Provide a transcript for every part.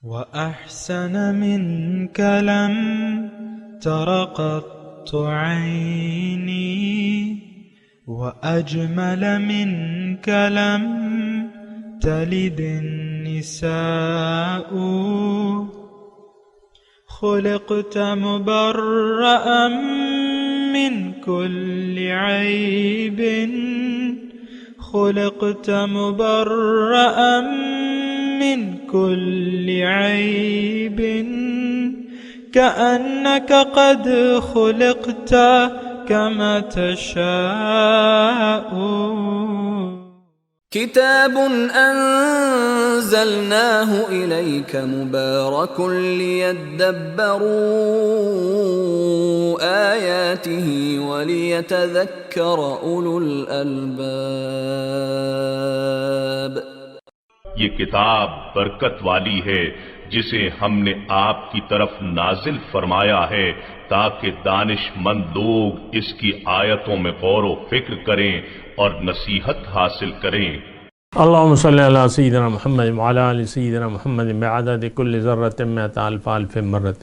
وأحسن منك لم تر قط عيني وأجمل منك لم تلد النساء خلقت مبرأ من كل عيب خلقت مبرأ من كل عيب كأنك قد خلقت كما تشاء كتاب أنزلناه إليك مبارك ليدبروا آياته وليتذكر أولو الألباب. یہ کتاب برکت والی ہے جسے ہم نے آپ کی طرف نازل فرمایا ہے تاکہ دانش مند لوگ اس کی آیتوں میں غور و فکر کریں اور نصیحت حاصل کریں. اللہم صلی علی سیدنا محمد وعلی آل سیدنا محمد بعدد کل ذرۃ مئۃ الف الف مرۃ.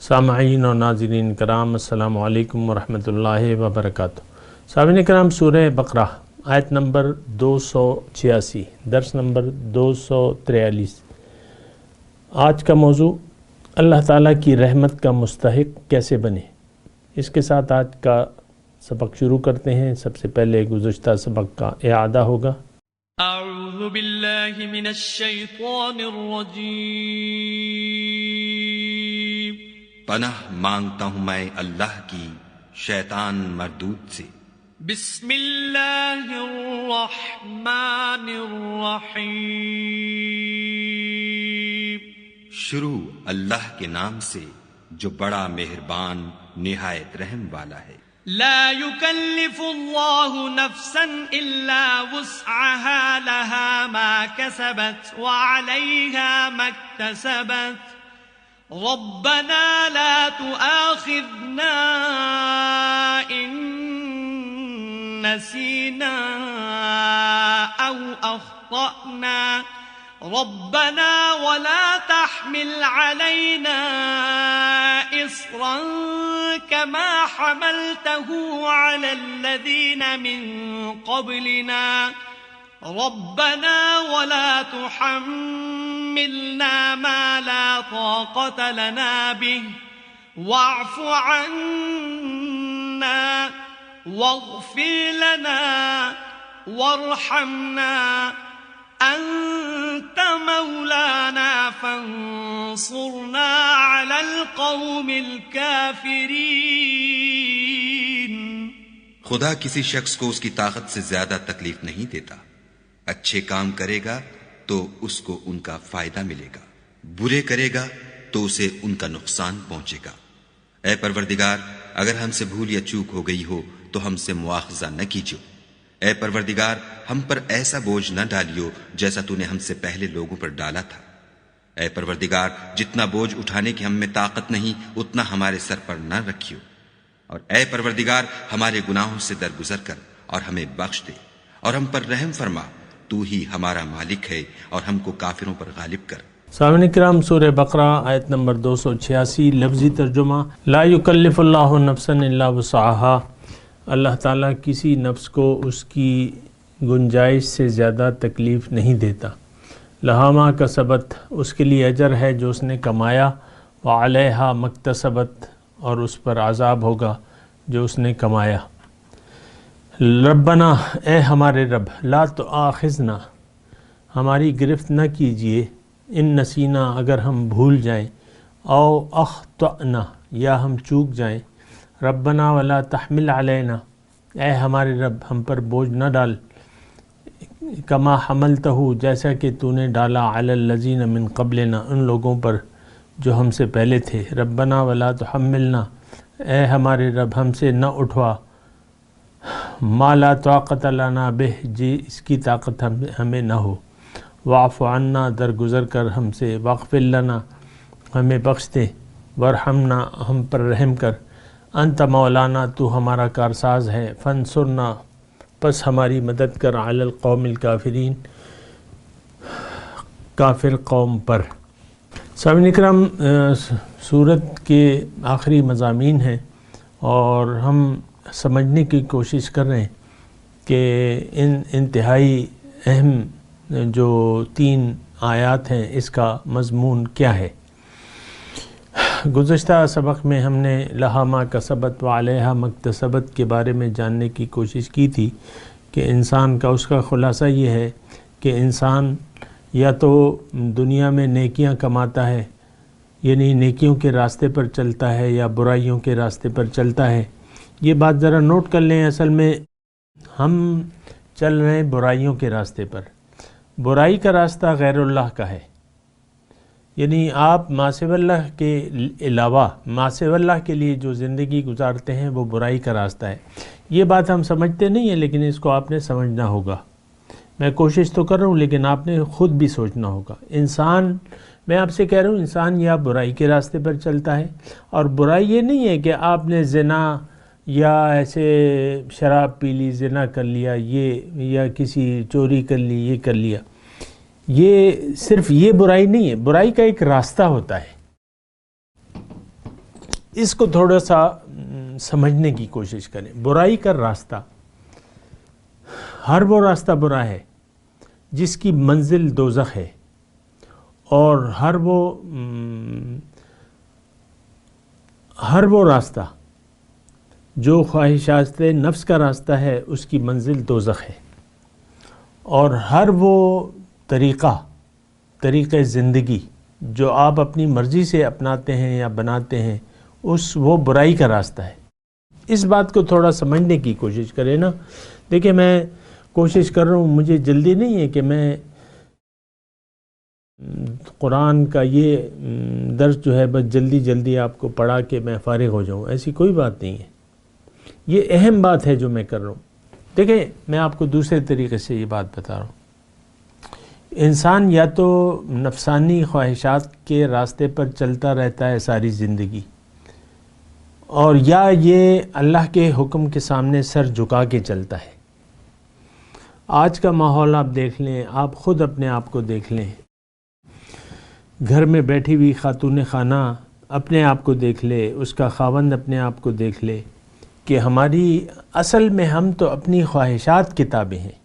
سامعین اور ناظرین کرام، السلام علیکم ورحمۃ اللہ وبرکاتہ. سامعین کرام، سورہ بقرہ آیت نمبر 286، درس نمبر 243. آج کا موضوع اللہ تعالیٰ کی رحمت کا مستحق کیسے بنے. اس کے ساتھ آج کا سبق شروع کرتے ہیں. سب سے پہلے گزشتہ سبق کا اعادہ ہوگا. اعوذ باللہ من الشیطان الرجیم. پناہ مانگتا ہوں میں اللہ کی شیطان مردود سے. بسم اللہ الرحمن الرحیم. شروع اللہ کے نام سے جو بڑا مہربان نہایت رحم والا ہے. لا يكلف الله نفسا الا وسعها لها ما كسبت وعليها ما اكتسبت ربنا لا تؤاخذنا ان نسينا او اخطأنا ربنا ولا تحمل علينا إصرا كما حملته على الذين من قبلنا ربنا ولا تحملنا ما لا طاقة لنا به واعف عنا واغفر لنا وارحمنا أنت مولانا فانصرنا على القوم الكافرين. خدا کسی شخص کو اس کی طاقت سے زیادہ تکلیف نہیں دیتا. اچھے کام کرے گا تو اس کو ان کا فائدہ ملے گا، برے کرے گا تو اسے ان کا نقصان پہنچے گا. اے پروردگار، اگر ہم سے بھول یا چوک ہو گئی ہو تو ہم سے مواخذہ نہ کیجو. اے پروردگار، ہم پر ایسا بوجھ نہ ڈالیو جیسا تو نے ہم سے پہلے لوگوں پر ڈالا تھا. اے پروردگار، جتنا بوجھ اٹھانے کی ہم میں طاقت نہیں اتنا ہمارے سر پر نہ رکھیو. اور اے پروردگار، ہمارے گناہوں سے درگزر کر اور ہمیں بخش دے اور ہم پر رحم فرما. تو ہی ہمارا مالک ہے اور ہم کو کافروں پر غالب کر. سامعین کرام، سورہ بقرہ آیت نمبر 286. لفظی ترجمہ: لا یکلف اللہ نفسا الا وسعها. اللہ تعالیٰ کسی نفس کو اس کی گنجائش سے زیادہ تکلیف نہیں دیتا. لہا ما کسبت، اس کے لیے اجر ہے جو اس نے کمایا. وعلیہا مکتسبت، اور اس پر عذاب ہوگا جو اس نے کمایا. ربنا، اے ہمارے رب، لا تؤاخذنا، ہماری گرفت نہ کیجئے، ان نسینا، اگر ہم بھول جائیں، او اخطأنا، یا ہم چوک جائیں. ربنا ولا تحمل علینا، اے ہمارے رب ہم پر بوجھ نہ ڈال. کما حملتہ، جیسا کہ تو نے ڈالا، علی الذین من قبلنا، ان لوگوں پر جو ہم سے پہلے تھے. ربنا ولا تحملنا، اے ہمارے رب ہم سے نہ اٹھوا، ما لا طاقت لنا بہ، جی اس کی طاقت ہمیں نہ ہو. واعف عنا، درگزر کر ہم سے. واغفر لنا، ہمیں بخش دے. ورحمنا، ہم پر رحم کر. انت مولانا، تو ہمارا کارساز ہے. فانصرنا، پس ہماری مدد کر. علی القوم الکافرین، کافر قوم پر. سامعین اکرام، سورت کے آخری مضامین ہیں اور ہم سمجھنے کی کوشش کر رہے ہیں کہ ان انتہائی اہم جو 3 آیات ہیں اس کا مضمون کیا ہے۔ گزشتہ سبق میں ہم نے لہا ما کسبت وعلیہا ما اکتسبت کے بارے میں جاننے کی کوشش کی تھی کہ انسان کا اس کا خلاصہ یہ ہے کہ انسان یا تو دنیا میں نیکیاں کماتا ہے، یعنی نیکیوں کے راستے پر چلتا ہے، یا برائیوں کے راستے پر چلتا ہے۔ یہ بات ذرا نوٹ کر لیں، اصل میں ہم چل رہے ہیں برائیوں کے راستے پر۔ برائی کا راستہ غیر اللہ کا ہے، یعنی آپ ماسو اللہ کے علاوہ ماسو اللہ کے لیے جو زندگی گزارتے ہیں وہ برائی کا راستہ ہے۔ یہ بات ہم سمجھتے نہیں ہیں، لیکن اس کو آپ نے سمجھنا ہوگا۔ میں کوشش تو کر رہا ہوں لیکن آپ نے خود بھی سوچنا ہوگا۔ انسان، میں آپ سے کہہ رہا ہوں، انسان یا برائی کے راستے پر چلتا ہے، اور برائی یہ نہیں ہے کہ آپ نے زنا یا ایسے شراب پی لی، زنا کر لیا، یہ یا کسی چوری کر لی، یہ کر لیا۔ یہ صرف یہ برائی نہیں ہے، برائی کا ایک راستہ ہوتا ہے۔ اس کو تھوڑا سا سمجھنے کی کوشش کریں۔ برائی کا راستہ، ہر وہ راستہ برا ہے جس کی منزل دوزخ ہے، اور ہر وہ راستہ جو خواہشات نفس کا راستہ ہے اس کی منزل دوزخ ہے، اور ہر وہ طریقہ زندگی جو آپ اپنی مرضی سے اپناتے ہیں یا بناتے ہیں وہ برائی کا راستہ ہے۔ اس بات کو تھوڑا سمجھنے کی کوشش کریں نا۔ دیکھیں، میں کوشش کر رہا ہوں، مجھے جلدی نہیں ہے کہ میں قرآن کا یہ درس جو ہے بس جلدی آپ کو پڑھا کے میں فارغ ہو جاؤں، ایسی کوئی بات نہیں ہے۔ یہ اہم بات ہے جو میں کر رہا ہوں۔ دیکھیں، میں آپ کو دوسرے طریقے سے یہ بات بتا رہا ہوں۔ انسان یا تو نفسانی خواہشات کے راستے پر چلتا رہتا ہے ساری زندگی، اور یا یہ اللہ کے حکم کے سامنے سر جھکا کے چلتا ہے۔ آج کا ماحول آپ دیکھ لیں، آپ خود اپنے آپ کو دیکھ لیں، گھر میں بیٹھی ہوئی خاتون خانہ اپنے آپ کو دیکھ لے، اس کا خاوند اپنے آپ کو دیکھ لے کہ ہماری اصل میں ہم تو اپنی خواہشات کے تابع ہیں۔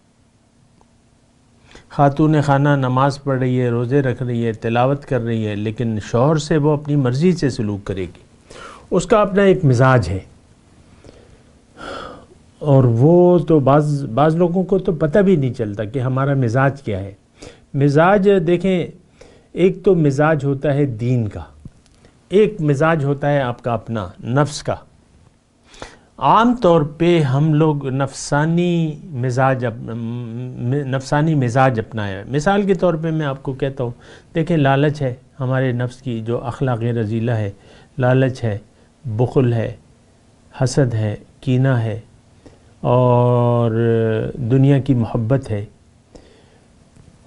خاتون خانہ نماز پڑھ رہی ہے، روزے رکھ رہی ہے، تلاوت کر رہی ہے، لیکن شوہر سے وہ اپنی مرضی سے سلوک کرے گی۔ اس کا اپنا ایک مزاج ہے، اور وہ تو بعض لوگوں کو تو پتہ بھی نہیں چلتا کہ ہمارا مزاج کیا ہے۔ مزاج دیکھیں، ایک تو مزاج ہوتا ہے دین کا، ایک مزاج ہوتا ہے آپ کا اپنا نفس کا۔ عام طور پہ ہم لوگ نفسانی مزاج اپنایا ہے۔ مثال کے طور پہ میں آپ کو کہتا ہوں، دیکھیں، لالچ ہے ہمارے نفس کی جو اخلاق رذیلہ ہے، لالچ ہے، بخل ہے، حسد ہے، کینہ ہے، اور دنیا کی محبت ہے،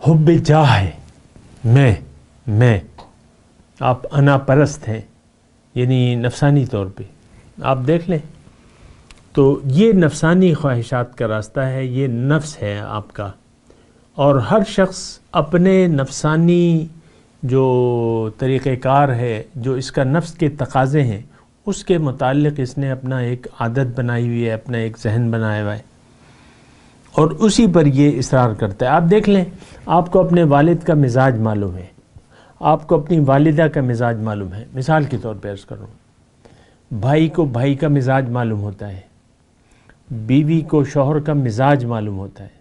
حب جاہ ہے، میں آپ انا پرست ہیں، یعنی نفسانی طور پہ آپ دیکھ لیں تو یہ نفسانی خواہشات کا راستہ ہے، یہ نفس ہے آپ کا۔ اور ہر شخص اپنے نفسانی جو طریقہ کار ہے، جو اس کا نفس کے تقاضے ہیں، اس کے متعلق اس نے اپنا ایک عادت بنائی ہوئی ہے، اپنا ایک ذہن بنایا ہوا ہے، اور اسی پر یہ اصرار کرتا ہے۔ آپ دیکھ لیں، آپ کو اپنے والد کا مزاج معلوم ہے، آپ کو اپنی والدہ کا مزاج معلوم ہے۔ مثال کے طور پہ عرض کر رہا ہوں، بھائی کو بھائی کا مزاج معلوم ہوتا ہے، بیوی کو شوہر کا مزاج معلوم ہوتا ہے۔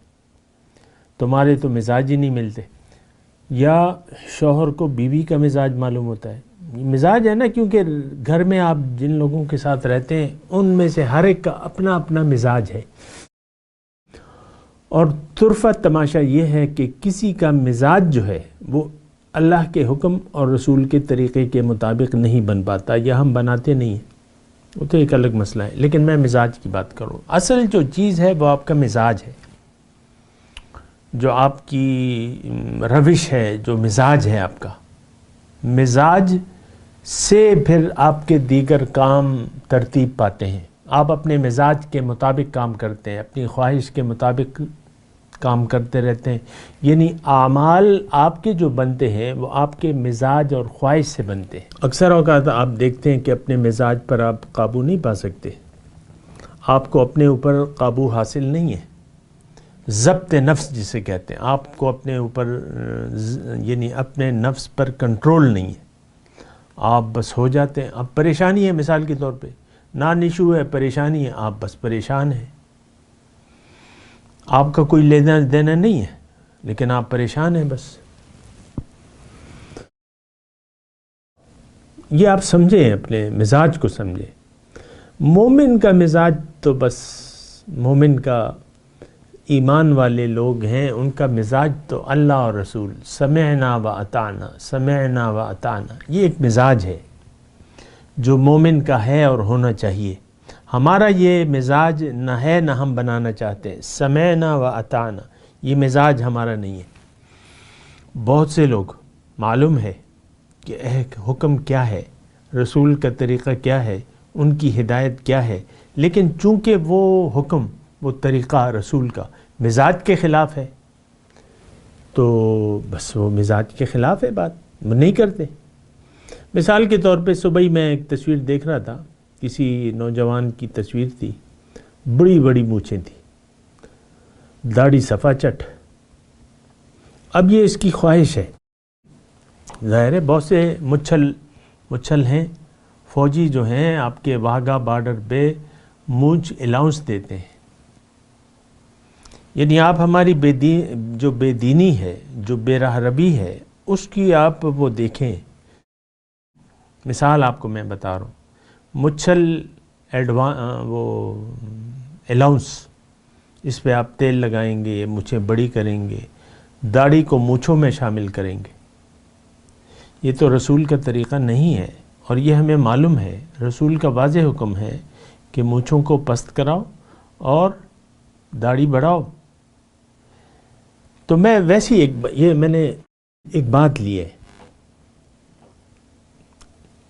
تمہارے تو مزاج ہی نہیں ملتے، یا شوہر کو بیوی کا مزاج معلوم ہوتا ہے۔ مزاج ہے نا، کیونکہ گھر میں آپ جن لوگوں کے ساتھ رہتے ہیں ان میں سے ہر ایک کا اپنا اپنا مزاج ہے، اور طرفہ تماشا یہ ہے کہ کسی کا مزاج جو ہے وہ اللہ کے حکم اور رسول کے طریقے کے مطابق نہیں بن پاتا، یا ہم بناتے نہیں ہیں، وہ تو ایک الگ مسئلہ ہے۔ لیکن میں مزاج کی بات کروں، اصل جو چیز ہے وہ آپ کا مزاج ہے، جو آپ کی روش ہے، جو مزاج ہے آپ کا۔ مزاج سے پھر آپ کے دیگر کام ترتیب پاتے ہیں، آپ اپنے مزاج کے مطابق کام کرتے ہیں، اپنی خواہش کے مطابق کام کرتے رہتے ہیں. یعنی اعمال آپ کے جو بنتے ہیں وہ آپ کے مزاج اور خواہش سے بنتے ہیں. اکثر اوقات آپ دیکھتے ہیں کہ اپنے مزاج پر آپ قابو نہیں پا سکتے، آپ کو اپنے اوپر قابو حاصل نہیں ہے. ضبط نفس جسے کہتے ہیں، آپ کو اپنے اوپر یعنی اپنے نفس پر کنٹرول نہیں ہے، آپ بس ہو جاتے ہیں. اب پریشانی ہے، مثال کے طور پہ نان ایشو ہے، پریشانی ہے، آپ بس پریشان ہیں، آپ کا کوئی لینا دینا نہیں ہے لیکن آپ پریشان ہیں بس. یہ آپ سمجھیں، اپنے مزاج کو سمجھیں. مومن کا مزاج تو بس مومن کا ایمان والے لوگ ہیں، ان کا مزاج تو اللہ اور رسول، سمعنا و اطعنا، سمعنا و اطعنا، یہ ایک مزاج ہے جو مومن کا ہے اور ہونا چاہیے. ہمارا یہ مزاج نہ ہے، نہ ہم بنانا چاہتے ہیں. سمعنا و اطعنا یہ مزاج ہمارا نہیں ہے. بہت سے لوگ معلوم ہے کہ حکم کیا ہے، رسول کا طریقہ کیا ہے، ان کی ہدایت کیا ہے، لیکن چونکہ وہ حکم، وہ طریقہ رسول کا مزاج کے خلاف ہے تو بس وہ مزاج کے خلاف ہے، بات نہیں کرتے. مثال کے طور پہ صبح ہی میں ایک تصویر دیکھ رہا تھا، کسی نوجوان کی تصویر تھی، بڑی بڑی مونچھیں تھی، داڑھی صفا چٹ. اب یہ اس کی خواہش ہے، ظاہر ہے بہت سے مچھل ہیں، فوجی جو ہیں آپ کے واہگہ بارڈر پہ مونچھ الاؤنس دیتے ہیں. یعنی آپ ہماری جو بے دینی ہے، جو بے راہ ربی ہے، اس کی آپ وہ دیکھیں. مثال آپ کو میں بتا رہا ہوں، مچھل وہ الاؤنس، اس پہ آپ تیل لگائیں گے، مونچھیں بڑی کریں گے، داڑھی کو مونچھوں میں شامل کریں گے. یہ تو رسول کا طریقہ نہیں ہے، اور یہ ہمیں معلوم ہے. رسول کا واضح حکم ہے کہ مونچھوں کو پست کراؤ اور داڑھی بڑھاؤ. تو میں ویسی میں نے ایک بات لی ہے،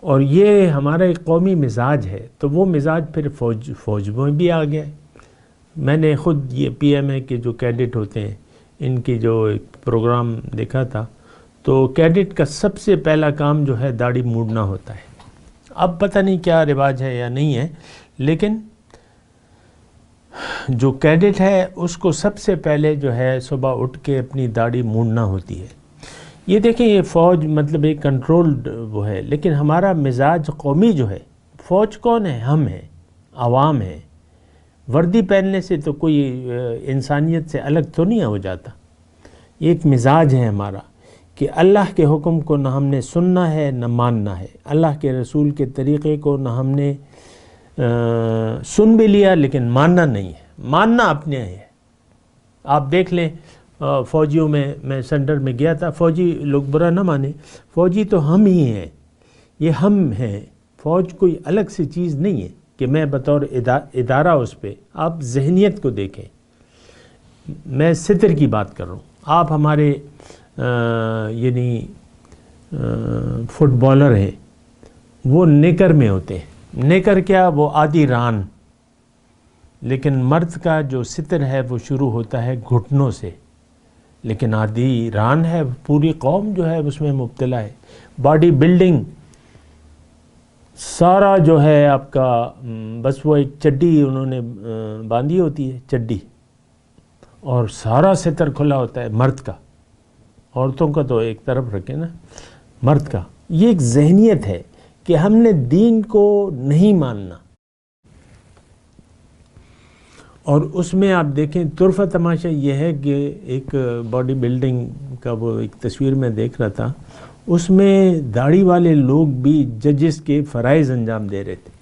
اور یہ ہمارا ایک قومی مزاج ہے، تو وہ مزاج پھر فوج میں بھی آ گیا ہے. میں نے خود یہ پی ایم اے کے جو کیڈٹ ہوتے ہیں، ان کی جو ایک پروگرام دیکھا تھا، تو کیڈٹ کا سب سے پہلا کام جو ہے داڑھی موڑنا ہوتا ہے. اب پتہ نہیں کیا رواج ہے یا نہیں ہے، لیکن جو کیڈٹ ہے اس کو سب سے پہلے جو ہے صبح اٹھ کے اپنی داڑھی موڑنا ہوتی ہے. یہ دیکھیں، یہ فوج مطلب ایک کنٹرولڈ وہ ہے، لیکن ہمارا مزاج قومی جو ہے، فوج کون ہے؟ ہم ہیں، عوام ہیں. وردی پہننے سے تو کوئی انسانیت سے الگ تو نہیں ہو جاتا. یہ ایک مزاج ہے ہمارا کہ اللہ کے حکم کو نہ ہم نے سننا ہے نہ ماننا ہے، اللہ کے رسول کے طریقے کو نہ ہم نے سن بھی لیا لیکن ماننا نہیں ہے. ماننا اپنے ہے. آپ دیکھ لیں فوجیوں میں سینٹر میں گیا تھا، فوجی لوگ برا نہ مانے، فوجی تو ہم ہی ہیں، یہ ہم ہیں. فوج کوئی الگ سی چیز نہیں ہے کہ میں بطور ادارہ اس پہ. آپ ذہنیت کو دیکھیں. میں ستر کی بات کر رہا ہوں. آپ ہمارے یعنی فٹ بالر ہیں، وہ نیکر میں ہوتے ہیں. نیکر کیا؟ وہ آدھی ران. لیکن مرد کا جو ستر ہے وہ شروع ہوتا ہے گھٹنوں سے، لیکن آدھی ران ہے. پوری قوم جو ہے اس میں مبتلا ہے. باڈی بلڈنگ سارا جو ہے آپ کا، بس وہ ایک چڈی انہوں نے باندھی ہوتی ہے، چڈی، اور سارا ستر کھلا ہوتا ہے مرد کا. عورتوں کا تو ایک طرف رکھے نا، مرد کا. یہ ایک ذہنیت ہے کہ ہم نے دین کو نہیں ماننا. اور اس میں آپ دیکھیں طرفہ تماشا یہ ہے کہ ایک باڈی بلڈنگ کا وہ ایک تصویر میں دیکھ رہا تھا، اس میں داڑھی والے لوگ بھی ججز کے فرائض انجام دے رہے تھے.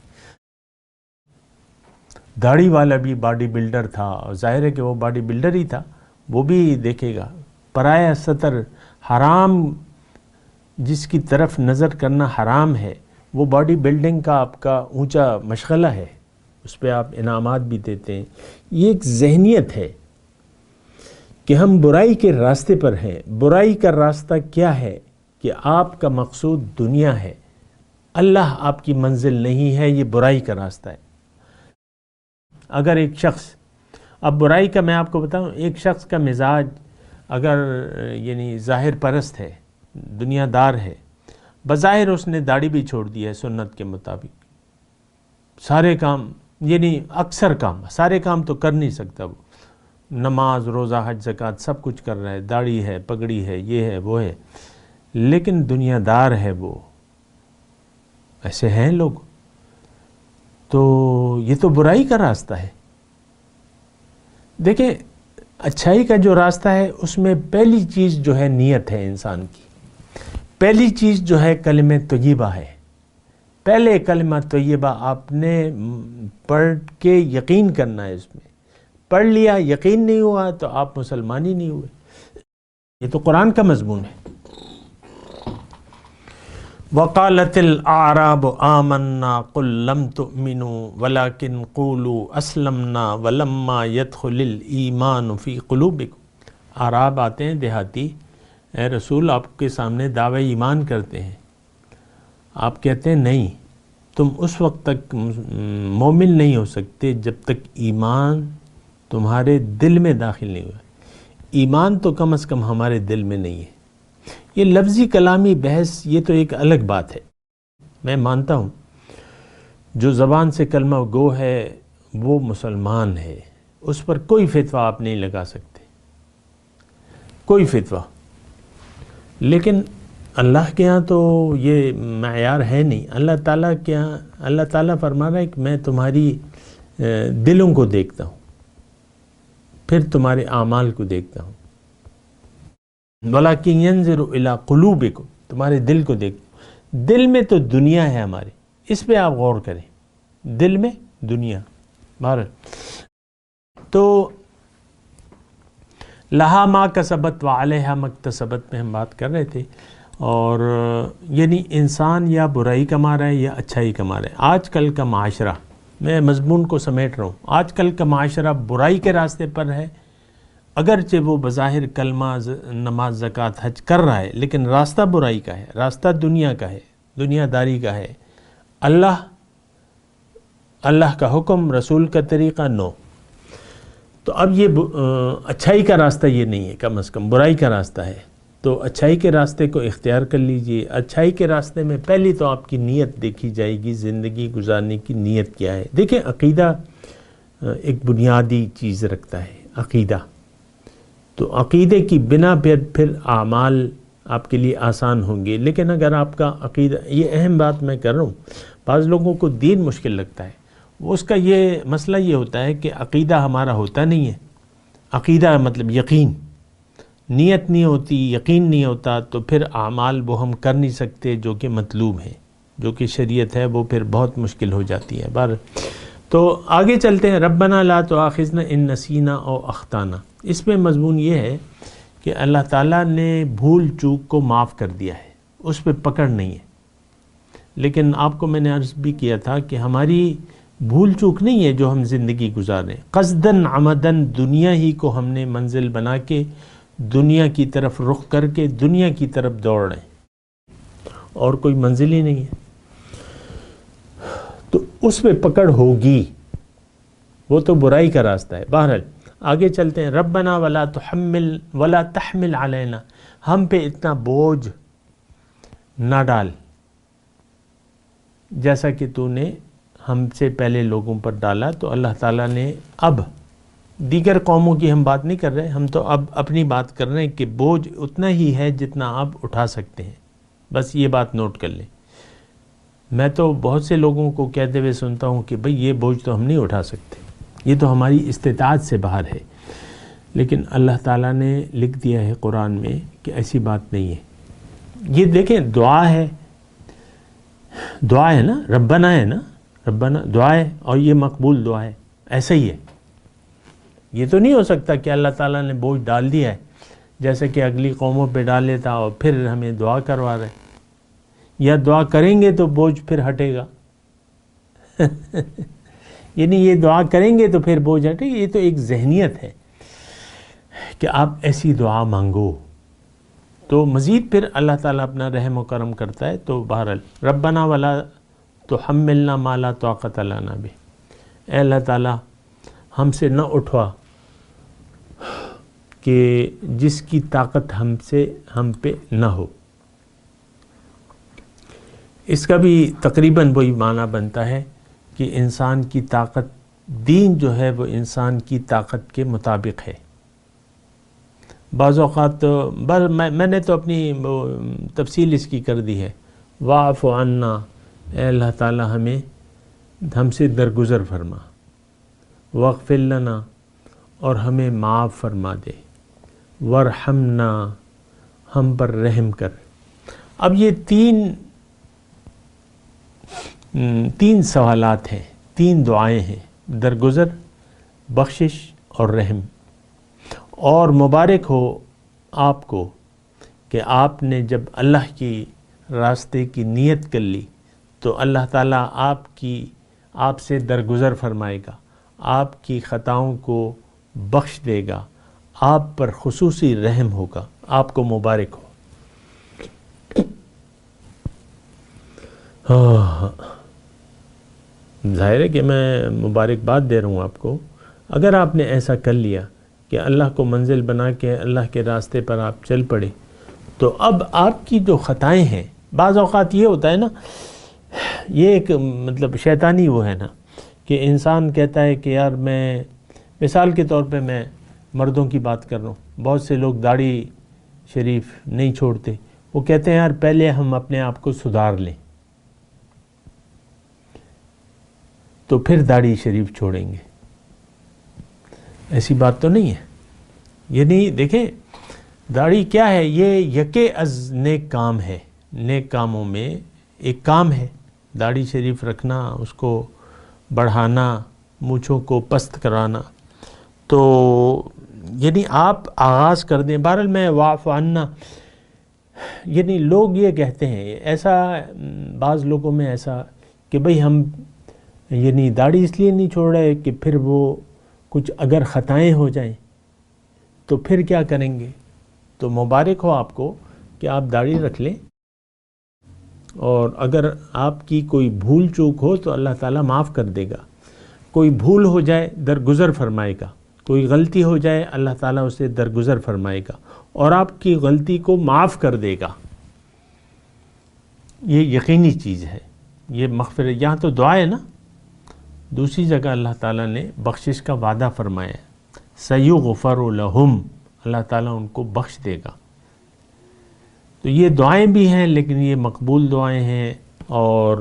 داڑھی والا بھی باڈی بلڈر تھا، اور ظاہر ہے کہ وہ باڈی بلڈر ہی تھا، وہ بھی دیکھے گا. پرایا سطر حرام، جس کی طرف نظر کرنا حرام ہے، وہ باڈی بلڈنگ کا آپ کا اونچا مشغلہ ہے، اس پہ آپ انعامات بھی دیتے ہیں. یہ ایک ذہنیت ہے کہ ہم برائی کے راستے پر ہیں. برائی کا راستہ کیا ہے؟ کہ آپ کا مقصود دنیا ہے، اللہ آپ کی منزل نہیں ہے. یہ برائی کا راستہ ہے. اگر ایک شخص اب برائی کا میں آپ کو بتاؤں، ایک شخص کا مزاج اگر یعنی ظاہر پرست ہے، دنیا دار ہے، بظاہر اس نے داڑھی بھی چھوڑ دی ہے سنت کے مطابق، سارے کام یعنی اکثر کام، سارے کام تو کر نہیں سکتا، وہ نماز روزہ حج زکوٰۃ سب کچھ کر رہا ہے، داڑھی ہے، پگڑی ہے، یہ ہے وہ ہے، لیکن دنیا دار ہے وہ، ایسے ہیں لوگ، تو یہ تو برائی کا راستہ ہے۔ دیکھیں اچھائی کا جو راستہ ہے اس میں پہلی چیز جو ہے نیت ہے انسان کی، پہلی چیز جو ہے کلمہ طیبہ ہے۔ پہلے کلمہ طیبہ آپ نے پڑھ کے یقین کرنا ہے، اس میں پڑھ لیا یقین نہیں ہوا تو آپ مسلمان ہی نہیں ہوئے، یہ تو قرآن کا مضمون ہے۔ وَقَالَتِ الْأَعْرَابُ آمَنَّا قُلْ لَمْ تُؤْمِنُوا وَلَكِنْ قُولُوا أَسْلَمْنَا وَلَمَّا يَدْخُلِ الْإِيمَانُ فِي قُلُوبِكُمْ۔ اعراب آتے ہیں دیہاتی، اے رسول آپ کے سامنے دعوی ایمان کرتے ہیں، آپ کہتے ہیں نہیں، تم اس وقت تک مومن نہیں ہو سکتے جب تک ایمان تمہارے دل میں داخل نہیں ہوا۔ ایمان تو کم از کم ہمارے دل میں نہیں ہے۔ یہ لفظی کلامی بحث یہ تو ایک الگ بات ہے، میں مانتا ہوں جو زبان سے کلمہ گو ہے وہ مسلمان ہے، اس پر کوئی فتویٰ آپ نہیں لگا سکتے، کوئی فتویٰ، لیکن اللہ کے ہاں تو یہ معیار ہے نہیں۔ اللہ تعالیٰ کے ہاں اللہ تعالیٰ فرما رہا ہے کہ میں تمہاری دلوں کو دیکھتا ہوں، پھر تمہارے اعمال کو دیکھتا ہوں۔ وَلَكِنْ يَنْظُرُ إِلَىٰ قُلُوبِكُمْ، تمہارے دل کو دیکھتا ہوں۔ دل میں تو دنیا ہے ہمارے، اس پہ آپ غور کریں، دل میں دنیا بہرحال۔ تو لہا ما کسبت وعلیہا مکتسبت میں ہم بات کر رہے تھے، اور یعنی انسان یا برائی کما رہا ہے یا اچھائی کما رہا ہے۔ آج کل کا معاشرہ، میں مضمون کو سمیٹ رہا ہوں، آج کل کا معاشرہ برائی کے راستے پر ہے، اگرچہ وہ بظاہر کلمہ نماز زکوٰۃ حج کر رہا ہے، لیکن راستہ برائی کا ہے، راستہ دنیا کا ہے، دنیا داری کا ہے۔ اللہ کا حکم، رسول کا طریقہ نو۔ تو اب یہ اچھائی کا راستہ یہ نہیں ہے، کم از کم برائی کا راستہ ہے، تو اچھائی کے راستے کو اختیار کر لیجئے۔ اچھائی کے راستے میں پہلی تو آپ کی نیت دیکھی جائے گی، زندگی گزارنے کی نیت کیا ہے۔ دیکھیں عقیدہ ایک بنیادی چیز رکھتا ہے، عقیدہ، تو عقیدے کی بنا پر پھر اعمال آپ کے لیے آسان ہوں گے۔ لیکن اگر آپ کا عقیدہ، یہ اہم بات میں کر رہا ہوں، بعض لوگوں کو دین مشکل لگتا ہے، اس کا یہ مسئلہ یہ ہوتا ہے کہ عقیدہ ہمارا ہوتا نہیں ہے۔ عقیدہ مطلب یقین، نیت نہیں ہوتی، یقین نہیں ہوتا، تو پھر اعمال وہ ہم کر نہیں سکتے جو کہ مطلوب ہے، جو کہ شریعت ہے، وہ پھر بہت مشکل ہو جاتی ہے۔ تو آگے چلتے ہیں۔ ربنا لا تؤاخذنا ان نسینا او اخطانا، اس میں مضمون یہ ہے کہ اللہ تعالیٰ نے بھول چوک کو معاف کر دیا ہے، اس پہ پکڑ نہیں ہے۔ لیکن آپ کو میں نے عرض بھی کیا تھا کہ ہماری بھول چوک نہیں ہے جو ہم زندگی گزار رہے ہیں، قصداً عمداً دنیا ہی کو ہم نے منزل بنا کے دنیا کی طرف رخ کر کے دنیا کی طرف دوڑ رہے ہیں، اور کوئی منزل ہی نہیں ہے، تو اس پہ پکڑ ہوگی، وہ تو برائی کا راستہ ہے۔ بہرحال آگے چلتے ہیں۔ ربنا ولا تحمل علینا، ہم پہ اتنا بوجھ نہ ڈال جیسا کہ تو نے ہم سے پہلے لوگوں پر ڈالا۔ تو اللہ تعالیٰ نے اب دیگر قوموں کی ہم بات نہیں کر رہے، ہم تو اب اپنی بات کر رہے ہیں کہ بوجھ اتنا ہی ہے جتنا آپ اٹھا سکتے ہیں، بس یہ بات نوٹ کر لیں۔ میں تو بہت سے لوگوں کو کہتے ہوئے سنتا ہوں کہ بھئی یہ بوجھ تو ہم نہیں اٹھا سکتے، یہ تو ہماری استطاعت سے باہر ہے، لیکن اللہ تعالیٰ نے لکھ دیا ہے قرآن میں کہ ایسی بات نہیں ہے۔ یہ دیکھیں دعا ہے، دعا ہے نا، ربنا ہے نا، ربنا دعا ہے، اور یہ مقبول دعا ہے، ایسا ہی ہے۔ یہ تو نہیں ہو سکتا کہ اللہ تعالیٰ نے بوجھ ڈال دیا ہے جیسے کہ اگلی قوموں پہ ڈال لیتا اور پھر ہمیں دعا کروا رہے، یا دعا کریں گے تو بوجھ پھر ہٹے گا یعنی یہ دعا کریں گے تو پھر بوجھ ہٹے گا۔ یہ تو ایک ذہنیت ہے کہ آپ ایسی دعا مانگو، تو مزید پھر اللہ تعالیٰ اپنا رحم و کرم کرتا ہے۔ تو بہرحال ربنا ولا تحملنا ما لا طاقت لنا بہ، اے اللہ تعالیٰ ہم سے نہ اٹھوا کہ جس کی طاقت ہم پہ نہ ہو. اس کا بھی تقریباً وہی معنی بنتا ہے کہ انسان کی طاقت، دین جو ہے وہ انسان کی طاقت کے مطابق ہے. بعض اوقات میں نے تو اپنی تفصیل اس کی کر دی ہے، واعف عنا، اے اللہ تعالی ہم سے درگزر فرما، واغفر لنا، اور ہمیں معاف فرما دے، وارحمنا، ہم پر رحم کر. اب یہ تین سوالات ہیں، 3 دعائیں ہیں، درگزر، بخشش اور رحم. اور مبارک ہو آپ کو کہ آپ نے جب اللہ کی راستے کی نیت کر لی تو اللہ تعالیٰ آپ سے درگزر فرمائے گا، آپ کی خطاؤں کو بخش دے گا، آپ پر خصوصی رحم ہوگا. آپ کو مبارک ہو. ظاہر ہے کہ میں مبارکباد دے رہا ہوں آپ کو. اگر آپ نے ایسا کر لیا کہ اللہ کو منزل بنا کے اللہ کے راستے پر آپ چل پڑے، تو اب آپ کی جو خطائیں ہیں، بعض اوقات یہ ہوتا ہے نا، یہ ایک مطلب شیطانی وہ ہے نا، کہ انسان کہتا ہے کہ یار میں مثال کے طور پہ میں مردوں کی بات کر رہا ہوں، بہت سے لوگ داڑھی شریف نہیں چھوڑتے. وہ کہتے ہیں یار پہلے ہم اپنے آپ کو سدھار لیں تو پھر داڑھی شریف چھوڑیں گے. ایسی بات تو نہیں ہے. یہ نہیں، دیکھیں داڑھی کیا ہے، یہ یکے از نیک کام ہے، نیک کاموں میں ایک کام ہے داڑھی شریف رکھنا، اس کو بڑھانا، مونچھوں کو پست کرانا. تو یعنی آپ آغاز کر دیں. بہرحال میں واعف عنا، یعنی لوگ یہ کہتے ہیں، ایسا بعض لوگوں میں ایسا کہ بھئی ہم یعنی داڑھی اس لیے نہیں چھوڑ رہے کہ پھر وہ کچھ اگر خطائیں ہو جائیں تو پھر کیا کریں گے. تو مبارک ہو آپ کو کہ آپ داڑھی رکھ لیں، اور اگر آپ کی کوئی بھول چوک ہو تو اللہ تعالیٰ معاف کر دے گا. کوئی بھول ہو جائے درگزر فرمائے گا، کوئی غلطی ہو جائے اللہ تعالیٰ اسے درگزر فرمائے گا اور آپ کی غلطی کو معاف کر دے گا. یہ یقینی چیز ہے، یہ مغفرت. یہاں تو دعا ہے نا، دوسری جگہ اللہ تعالیٰ نے بخشش کا وعدہ فرمایا ہے، سَيُغْفَرُ لَهُمْ، اللہ تعالیٰ ان کو بخش دے گا. تو یہ دعائیں بھی ہیں، لیکن یہ مقبول دعائیں ہیں، اور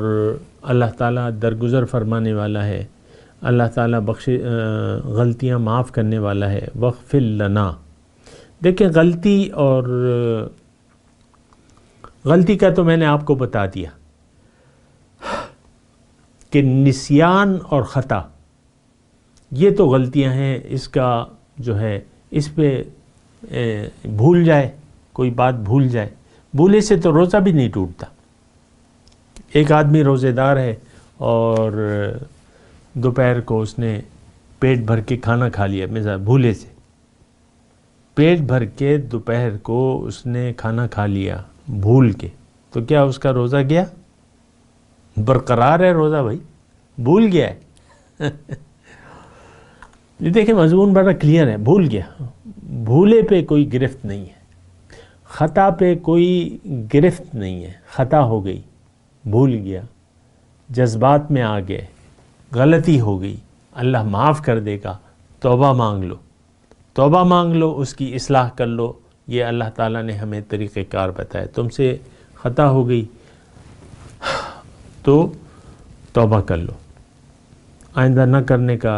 اللہ تعالیٰ درگزر فرمانے والا ہے، اللہ تعالیٰ غلطیاں معاف کرنے والا ہے. وَاغْفِرْ لَنَا. دیکھیں غلطی کا تو میں نے آپ کو بتا دیا کہ نسیان اور خطا یہ تو غلطیاں ہیں. اس کا جو ہے اس پہ بھول جائے، کوئی بات بھول جائے، بھولے سے تو روزہ بھی نہیں ٹوٹتا. ایک آدمی روزے دار ہے اور دوپہر کو اس نے پیٹ بھر کے کھانا کھا لیا، مثلا بھولے سے پیٹ بھر کے دوپہر کو اس نے کھانا کھا لیا بھول کے، تو کیا اس کا روزہ گیا؟ برقرار ہے روزہ بھائی، بھول گیا ہے. یہ دیکھیں مضمون بڑا کلیئر ہے، بھول گیا. بھولے پہ کوئی گرفت نہیں ہے، خطا پہ کوئی گرفت نہیں ہے. خطا ہو گئی، بھول گیا، جذبات میں آ گئے، غلطی ہو گئی، اللہ معاف کر دے گا. توبہ مانگ لو، توبہ مانگ لو، اس کی اصلاح کر لو. یہ اللہ تعالیٰ نے ہمیں طریقہ کار بتایا. تم سے خطا ہو گئی تو توبہ کر لو، آئندہ نہ کرنے کا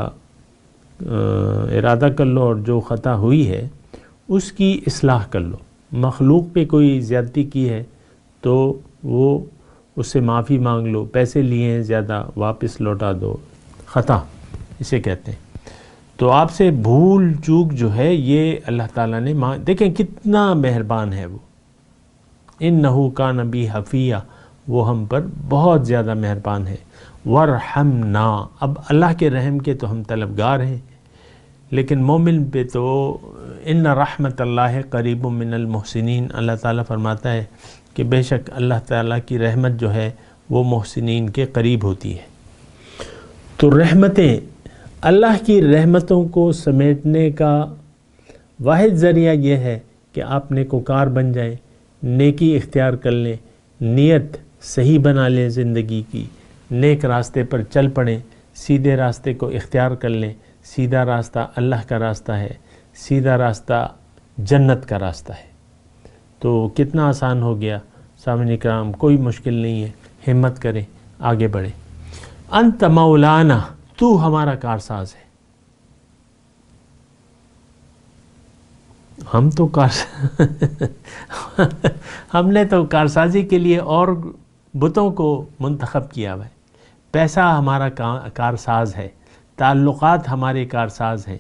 ارادہ کر لو، اور جو خطا ہوئی ہے اس کی اصلاح کر لو. مخلوق پہ کوئی زیادتی کی ہے تو وہ اس سے معافی مانگ لو. پیسے لیے ہیں زیادہ، واپس لوٹا دو. خطا اسے کہتے ہیں. تو آپ سے بھول چوک جو ہے یہ اللہ تعالیٰ نے دیکھیں کتنا مہربان ہے وہ. اِنَّهُ كَانَ بِي حَفِيًّا، وہ ہم پر بہت زیادہ مہربان ہے. وَارْحَمْنَا، اب اللہ کے رحم کے تو ہم طلبگار ہیں، لیکن مومن پہ تو ان رحمت اللہ قریب من المحسنین. اللہ تعالیٰ فرماتا ہے کہ بے شک اللہ تعالیٰ کی رحمت جو ہے وہ محسنین کے قریب ہوتی ہے. تو رحمتیں، اللہ کی رحمتوں کو سمیٹنے کا واحد ذریعہ یہ ہے کہ آپ نیکوکار بن جائیں، نیکی اختیار کر لیں، نیت صحیح بنا لیں زندگی کی، نیک راستے پر چل پڑیں، سیدھے راستے کو اختیار کر لیں۔ سیدھا راستہ اللہ کا راستہ ہے، سیدھا راستہ جنت کا راستہ ہے۔ تو کتنا آسان ہو گیا سامعین کرام، کوئی مشکل نہیں ہے، ہمت کریں، آگے بڑھیں۔ انت مولانا، تو ہمارا کارساز ہے۔ ہم نے تو کارسازی کے لیے اور بتوں کو منتخب کیا ہوا ہے۔ پیسہ ہمارا کارساز ہے، تعلقات ہمارے کارساز ہیں۔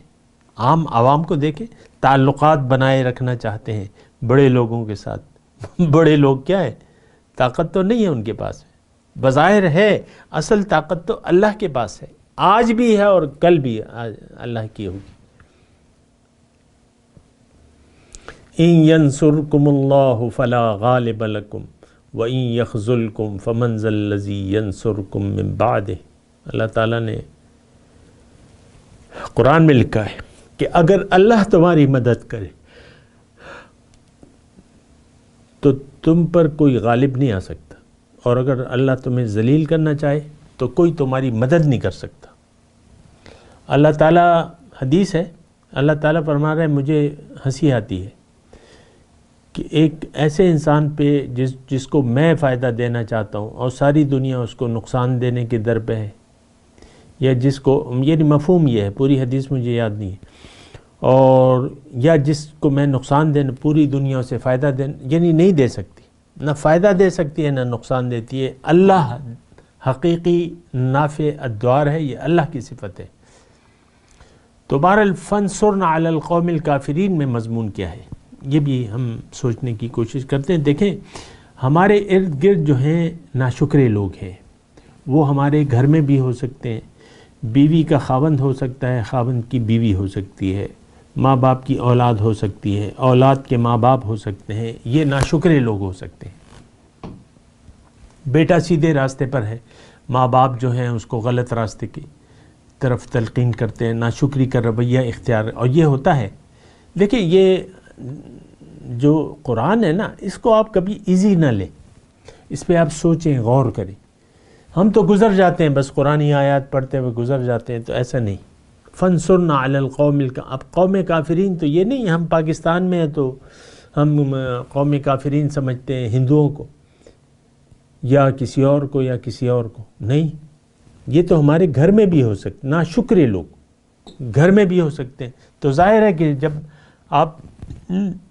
عام عوام کو دیکھیں، تعلقات بنائے رکھنا چاہتے ہیں بڑے لوگوں کے ساتھ۔ بڑے لوگ کیا ہے؟ طاقت تو نہیں ہے ان کے پاس، بظاہر ہے، اصل طاقت تو اللہ کے پاس ہے، آج بھی ہے اور کل بھی اللہ کی ہوگی۔ ان ینصرکم اللہ فلا غالب لکم وان یخذلکم فمن ذا الذی ینصرکم من بعدہ۔ اللہ تعالیٰ نے قرآن میں لکھا ہے کہ اگر اللہ تمہاری مدد کرے تو تم پر کوئی غالب نہیں آ سکتا، اور اگر اللہ تمہیں ذلیل کرنا چاہے تو کوئی تمہاری مدد نہیں کر سکتا۔ اللہ تعالیٰ، حدیث ہے، اللہ تعالیٰ فرما رہا ہے، مجھے ہنسی آتی ہے کہ ایک ایسے انسان پہ جس کو میں فائدہ دینا چاہتا ہوں اور ساری دنیا اس کو نقصان دینے کے در پہ ہے، یا جس کو، یعنی مفہوم یہ ہے، پوری حدیث مجھے یاد نہیں ہے، اور یا جس کو میں نقصان دینا، پوری دنیا اسے فائدہ دینا، یعنی نہیں دے سکتی، نہ فائدہ دے سکتی ہے نہ نقصان دیتی ہے۔ اللہ حقیقی نافع الدوار ہے، یہ اللہ کی صفت ہے۔ تو بہرحال فانصرنا علی القوم الکافرین میں مضمون کیا ہے، یہ بھی ہم سوچنے کی کوشش کرتے ہیں۔ دیکھیں، ہمارے ارد گرد جو ہیں ناشکرے لوگ ہیں، وہ ہمارے گھر میں بھی ہو سکتے ہیں، بیوی کا خاوند ہو سکتا ہے، خاوند کی بیوی ہو سکتی ہے، ماں باپ کی اولاد ہو سکتی ہے، اولاد کے ماں باپ ہو سکتے ہیں، یہ ناشکرے لوگ ہو سکتے ہیں۔ بیٹا سیدھے راستے پر ہے، ماں باپ جو ہیں اس کو غلط راستے کی طرف تلقین کرتے ہیں، ناشکری کا رویہ اختیار، اور یہ ہوتا ہے۔ دیکھیں، یہ جو قرآن ہے نا، اس کو آپ کبھی ایزی نہ لیں، اس پہ آپ سوچیں، غور کریں۔ ہم تو گزر جاتے ہیں، بس قرآنی آیات پڑھتے ہوئے گزر جاتے ہیں، تو ایسا نہیں۔ فانصرنا علی القوم اب قوم کافرین تو یہ نہیں، ہم پاکستان میں ہیں تو ہم قوم کافرین سمجھتے ہیں ہندوؤں کو یا کسی اور کو یا کسی اور کو، نہیں، یہ تو ہمارے گھر میں بھی ہو سکتے، ناشکرے لوگ گھر میں بھی ہو سکتے ہیں۔ تو ظاہر ہے کہ جب آپ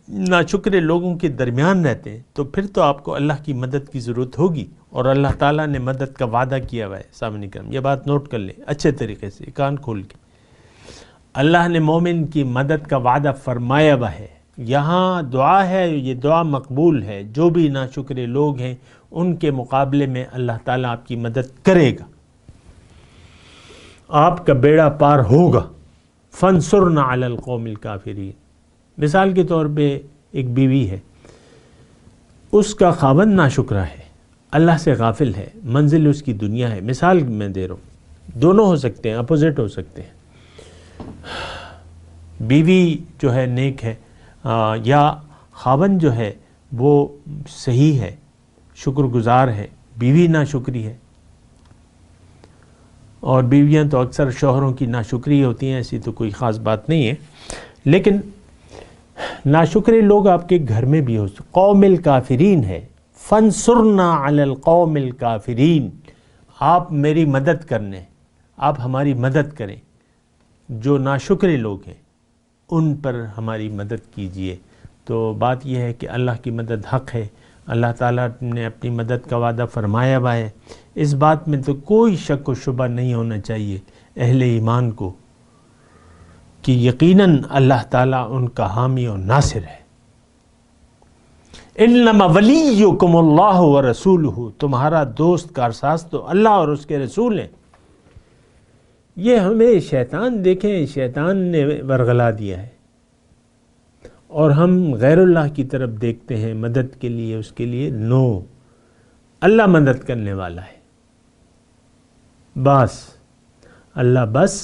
ناشکرے لوگوں کے درمیان رہتے ہیں تو پھر تو آپ کو اللہ کی مدد کی ضرورت ہوگی، اور اللہ تعالیٰ نے مدد کا وعدہ کیا ہوا ہے۔ سامنے کرم، یہ بات نوٹ کر لیں اچھے طریقے سے، کان کھول کے۔ اللہ نے مومن کی مدد کا وعدہ فرمایا ہوا ہے، یہاں دعا ہے، یہ دعا مقبول ہے، جو بھی ناشکرے لوگ ہیں ان کے مقابلے میں اللہ تعالیٰ آپ کی مدد کرے گا، آپ کا بیڑا پار ہوگا۔ فانصرنا علی القوم الکافرین۔ مثال کے طور پہ ایک بیوی ہے، اس کا خاوند ناشکرا ہے، اللہ سے غافل ہے، منزل اس کی دنیا ہے، مثال میں دے رہا ہوں، دونوں ہو سکتے ہیں، اپوزٹ ہو سکتے ہیں۔ بیوی جو ہے نیک ہے، یا خاوند جو ہے وہ صحیح ہے، شکر گزار ہے، بیوی ناشکری ہے، اور بیویاں تو اکثر شوہروں کی ناشکری ہوتی ہیں، ایسی تو کوئی خاص بات نہیں ہے، لیکن ناشکرے لوگ آپ کے گھر میں بھی ہو سکتے۔ قوم الکافرین ہے، فانصرنا علی القوم الکافرین، آپ میری مدد کرنے، آپ ہماری مدد کریں، جو ناشکرے لوگ ہیں ان پر ہماری مدد کیجئے۔ تو بات یہ ہے کہ اللہ کی مدد حق ہے، اللہ تعالیٰ نے اپنی مدد کا وعدہ فرمایا ہوا ہے، اس بات میں تو کوئی شک و شبہ نہیں ہونا چاہیے اہل ایمان کو کہ یقیناً اللہ تعالیٰ ان کا حامی و ناصر ہے۔ انما ولیکم اللہ ورسولہ، تمہارا دوست کارساز تو اللہ اور اس کے رسول ہیں۔ یہ ہمیں شیطان، دیکھیں شیطان نے ورغلا دیا ہے، اور ہم غیر اللہ کی طرف دیکھتے ہیں مدد کے لیے، اس کے لیے نو، اللہ مدد کرنے والا ہے، بس اللہ، بس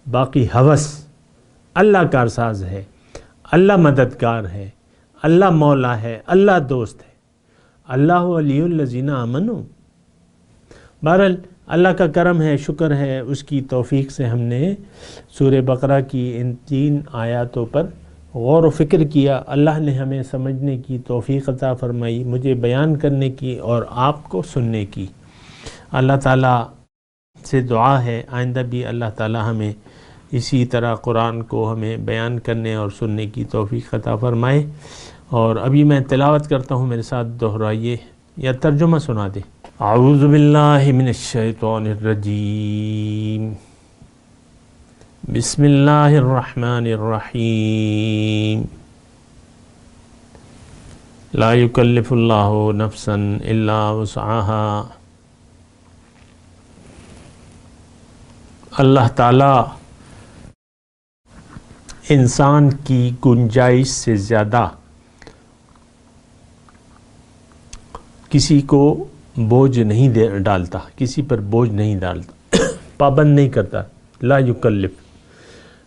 باقی ہوس، اللہ کارساز ہے، اللہ مددگار ہے، اللہ مولا ہے، اللہ دوست ہے، اللہ ولی الذین آمنوا۔ بہرحال اللہ کا کرم ہے، شکر ہے، اس کی توفیق سے ہم نے سورہ بقرہ کی ان 3 آیاتوں پر غور و فکر کیا۔ اللہ نے ہمیں سمجھنے کی توفیق عطا فرمائی، مجھے بیان کرنے کی اور آپ کو سننے کی۔ اللہ تعالیٰ سے دعا ہے آئندہ بھی اللہ تعالیٰ ہمیں اسی طرح قرآن کو ہمیں بیان کرنے اور سننے کی توفیق عطا فرمائے۔ اور ابھی میں تلاوت کرتا ہوں، میرے ساتھ دہرائیے یا ترجمہ سنا دے۔ اعوذ باللہ من الشیطان الرجیم، بسم اللہ الرحمن الرحیم، لا یکلف اللہ نفسا الا وسعها۔ اللہ تعالیٰ انسان کی گنجائش سے زیادہ کسی کو بوجھ نہیں ڈالتا، کسی پر بوجھ نہیں ڈالتا، پابند نہیں کرتا۔ لا یکلف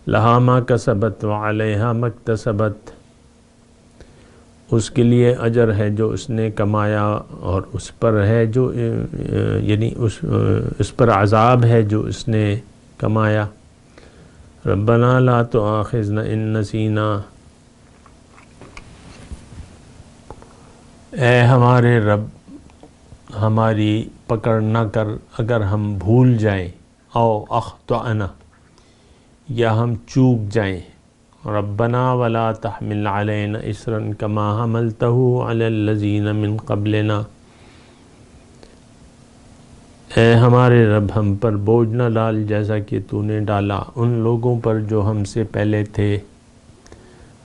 لہا ما کسبت وعلیہا ما اکتسبت، اس کے لیے اجر ہے جو اس نے کمایا اور اس پر ہے جو یعنی اس پر عذاب ہے جو اس نے کمایا۔ ربنا لا تؤاخذنا ان نسینا، اے ہمارے رب ہماری پکڑ نہ کر اگر ہم بھول جائیں، او اخطأنا یا ہم چوک جائیں۔ ربنا ولا تحمل علینا اصرا کما حملتہ علی الذین من قبلنا، اے ہمارے رب ہم پر بوجھ نہ ڈال جیسا کہ تو نے ڈالا ان لوگوں پر جو ہم سے پہلے تھے۔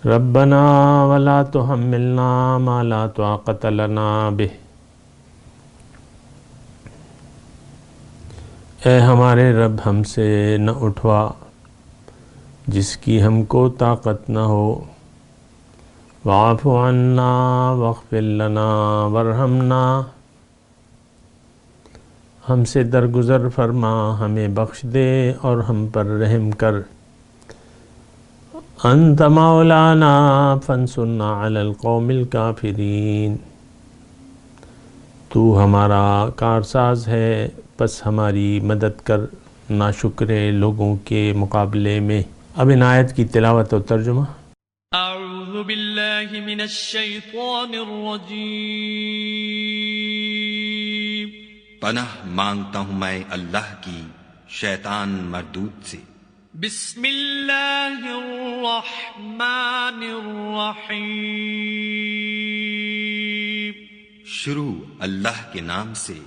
ربنا ولا تحملنا ما لا طاقت لنا بہ، اے ہمارے رب ہم سے نہ اٹھوا جس کی ہم کو طاقت نہ ہو۔ واعف عنا واغفر لنا وارحمنا، ہم سے درگزر فرما، ہمیں بخش دے اور ہم پر رحم کر۔ انت مولانا فانصرنا علی القوم الکافرین، تو ہمارا کارساز ہے پس ہماری مدد کر ناشکرے لوگوں کے مقابلے میں۔ اب ان آیت کی تلاوت و ترجمہ۔ اعوذ باللہ من الشیطان الرجیم، پناہ مانگتا ہوں میں اللہ کی شیطان مردود سے۔ بسم اللہ الرحمن الرحیم، شروع اللہ کے نام سے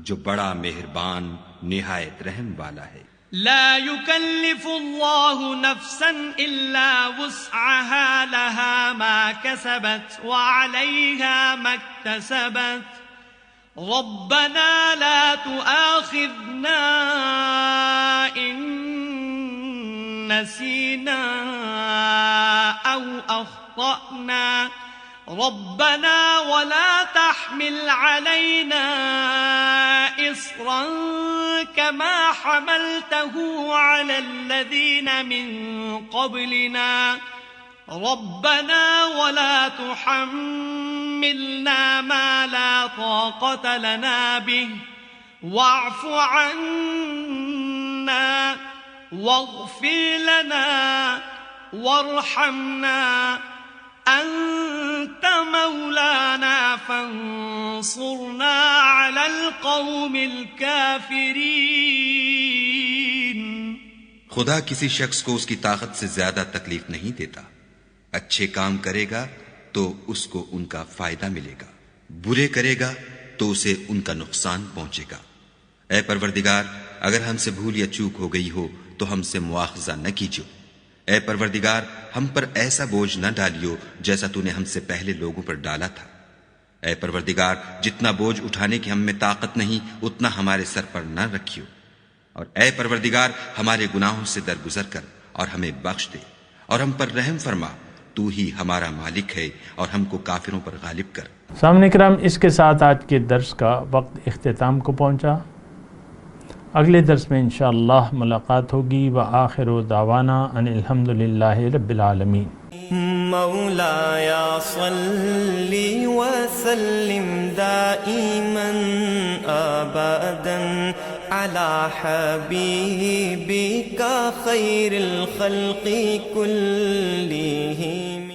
جو بڑا مہربان نہایت رحم والا ہے۔ لا يكلف الله نفسا إلا وسعها، لها ما كسبت وعليها ما اكتسبت، ربنا لا تؤاخذنا إن نسينا أو أخطأنا، ربنا ولا تحمل علينا إصرا كما حملته على الذين من قبلنا، ربنا ولا تحملنا ما لا طاقة لنا به، واعف عنا واغفر لنا وارحمنا أنت مولانا فانصرنا على القوم الكافرين۔ خدا کسی شخص کو اس کی طاقت سے زیادہ تکلیف نہیں دیتا، اچھے کام کرے گا تو اس کو ان کا فائدہ ملے گا، برے کرے گا تو اسے ان کا نقصان پہنچے گا۔ اے پروردگار اگر ہم سے بھول یا چوک ہو گئی ہو تو ہم سے مواخذہ نہ کیجو۔ اے پروردگار ہم پر ایسا بوجھ نہ ڈالیو جیسا تو نے ہم سے پہلے لوگوں پر ڈالا تھا۔ اے پروردگار جتنا بوجھ اٹھانے کی ہم میں طاقت نہیں اتنا ہمارے سر پر نہ رکھیو، اور اے پروردگار ہمارے گناہوں سے درگزر کر اور ہمیں بخش دے اور ہم پر رحم فرما، تو ہی ہمارا مالک ہے اور ہم کو کافروں پر غالب کر۔ سامعین کرام، اس کے ساتھ آج کے درس کا وقت اختتام کو پہنچا۔ اگلے درس میں انشاءاللہ ملاقات ہوگی۔ وآخر دعوانا ان الحمدللہ رب العالمین۔ مولاي صل وسلم دائما أبدا على حبيبك خير الخلق كلهم.